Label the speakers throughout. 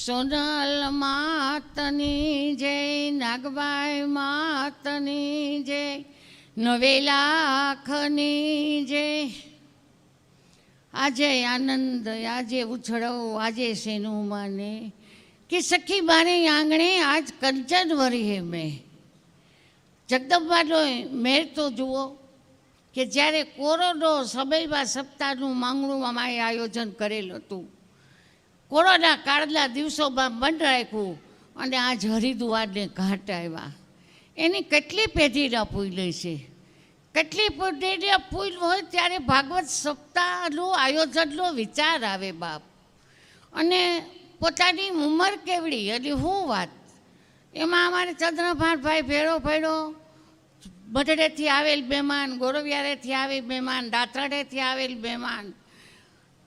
Speaker 1: સોનલ માતની જય, નાગબાઈ માતની જય, 9 લાખની જય. આજે આનંદ આજે ઉછળો આજે શેનું માને કે સખી મારે આંગણે આજ કંચન વરી હે મેં. જગદંબાનો મેર તો જુઓ કે જ્યારે કોરોનો સમયમાં સપ્તાહનું માંગણુંમાં માએ આયોજન કરેલું હતું. કોરોના કાળના દિવસોમાં બંધ રાખ્યું અને આજ હરિદ્વારને ઘાટ આવ્યા. એની કેટલી પેઢીના પૂલ છે, કેટલી પેઢીના પૂલ હોય ત્યારે ભાગવત સપ્તાહનું આયોજનનો વિચાર આવે બાપ. અને પોતાની ઉંમર કેવડી અને શું વાત. એમાં અમારે ચંદ્રભાનભાઈ ભેળો ભેળો બઢડેથી આવેલ મહેમાન, ગોરવિયારેથી આવેલ મહેમાન, દાંતરડેથી આવેલ મહેમાન,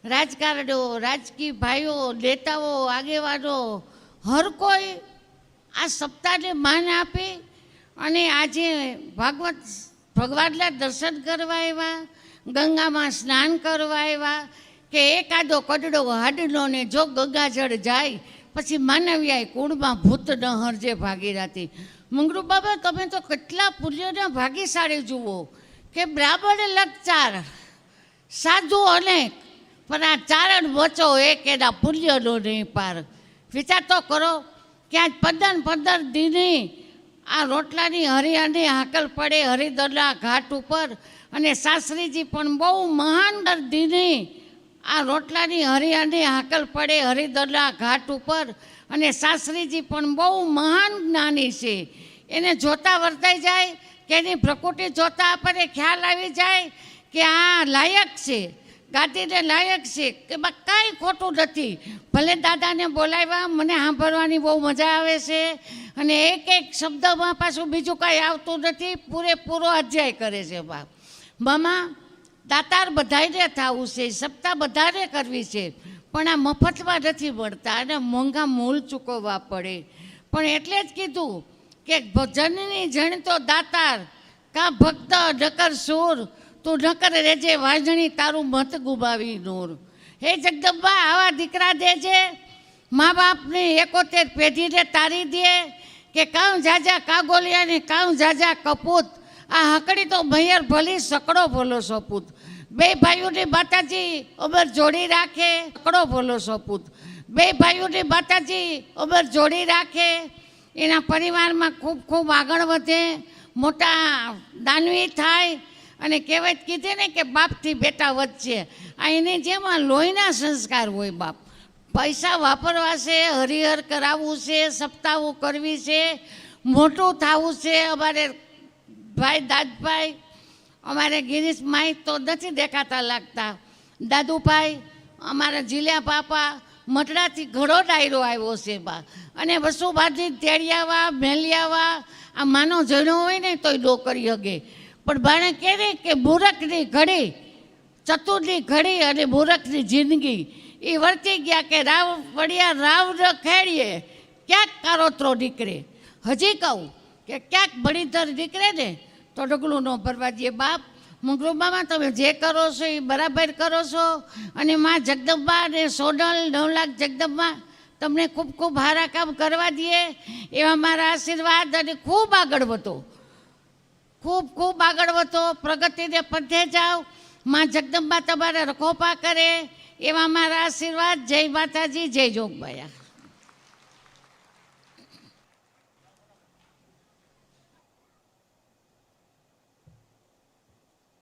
Speaker 1: રાજકારણો, રાજકીય ભાઈઓ, નેતાઓ, આગેવાનો, હર કોઈ આ સપ્તાહને માન આપે અને આજે ભાગવત ભગવાનના દર્શન કરવા આવ્યા, ગંગામાં સ્નાન કરવા આવ્યા. કે એકાદો કડડો હાડનો ને જો ગંગાજળ જાય પછી માનવ્યાય કુળમાં ભૂત ન હરજે ભાગીરાતી. મંગરુ બાબા, તમે તો કેટલા પુણ્યના ભાગીશાળી જુઓ કે બ્રાહ્મણ લગચાર, સાધુ અનેક, પણ આ ચારણ વચો એક એના પુણ્યનો નહીં પાર. વિચાર તો કરો કે આજ 15 દિને આ રોટલાની હરિયાની હાકલ પડે હરિદ્વારના ઘાટ ઉપર. અને શાસ્ત્રીજી પણ બહુ મહાન દિને આ રોટલાની હરિયાની હાકલ પડે હરિદ્વારના ઘાટ ઉપર. અને શાસ્ત્રીજી પણ બહુ મહાન જ્ઞાની છે. એને જોતા વર્તાઈ જાય કે એની પ્રકૃતિ જોતા આપણને ખ્યાલ આવી જાય કે આ લાયક છે, ગાદીને લાયક છે, કે કાંઈ ખોટું નથી. ભલે દાદાને બોલાવ્યા, મને સાંભળવાની બહુ મજા આવે છે અને એક એક શબ્દમાં પાછું બીજું કાંઈ આવતું નથી, પૂરેપૂરો અધ્યાય કરે છે બાપ. મામા, દાતાર બધાને થવું છે, સપ્તાહ બધાને કરવી છે, પણ આ મફતમાં નથી મળતા અને મોંઘા મૂળ ચૂકવવા પડે. પણ એટલે જ કીધું કે જનની જણ તો દાતાર, કા ભક્ત નકર સૂર, તું નકર રેજે વાંજણી તારું મત ગુમાવી નૂર. હે જગદંબા, આવા દીકરા દેજે, મા બાપની 71 પેઢીને તારી દે કે કાં જાજા કાગોલિયાને કાં જાજા કપૂત. આ હકડી તો મૈયર ભલી સકડો ભલો સપૂત. 2 ભાઈઓની માતાજી અમર જોડી રાખે, સકડો ભલો સપૂત. 2 ભાઈઓની માતાજી અમર જોડી રાખે, એના પરિવારમાં ખૂબ ખૂબ આગળ વધે, મોટા દાનવી થાય. અને કહેવત કીધી ને કે બાપથી બેટા વધશે. આ એની જેમાં લોહીના સંસ્કાર હોય બાપ. પૈસા વાપરવા છે, હરિહર કરાવવું છે, સપ્તાહો કરવી છે, મોટું થવું છે. અમારે ભાઈ દાદભાઈ, અમારે ગિરીશ માઈ તો નથી દેખાતા લાગતા, દાદુભાઈ, અમારા જીલ્યા પાપા, મટડાથી ઘણો ડાયરો આવ્યો છે બા. અને વસુબાથી તેડિયાવા મેલિયાવા આ માનો જણો હોય ને તોય ડો કરી શકે. પણ બાણે કહે કે મૂરખની ઘડી, ચતુરની ઘડી અને મૂરખની જિંદગી એ વર્તી ગયા કે રાવ પડ્યા રાવ ન ખેડીએ ક્યાંક કારોતરો નીકળે. હજી કહું કે ક્યાંક બળીધર નીકળે ને તો ડગલું ન ભરવા દઈએ બાપ. મંગરૂબામાં તમે જે કરો છો એ બરાબર કરો છો. અને માં જગદંબા અને સોનલ 9 લાખ જગદંબા તમને ખૂબ ખૂબ સારા કામ કરવા દઈએ એવા મારા આશીર્વાદ. અને ખૂબ આગળ વધો, ખૂબ ખૂબ આગળ વધો, પ્રગતિને પંથે જાઓ. માં જગદંબા તમારે રખોપા કરે એવા મારા આશીર્વાદ. જય માતાજી, જય જોગમાયા.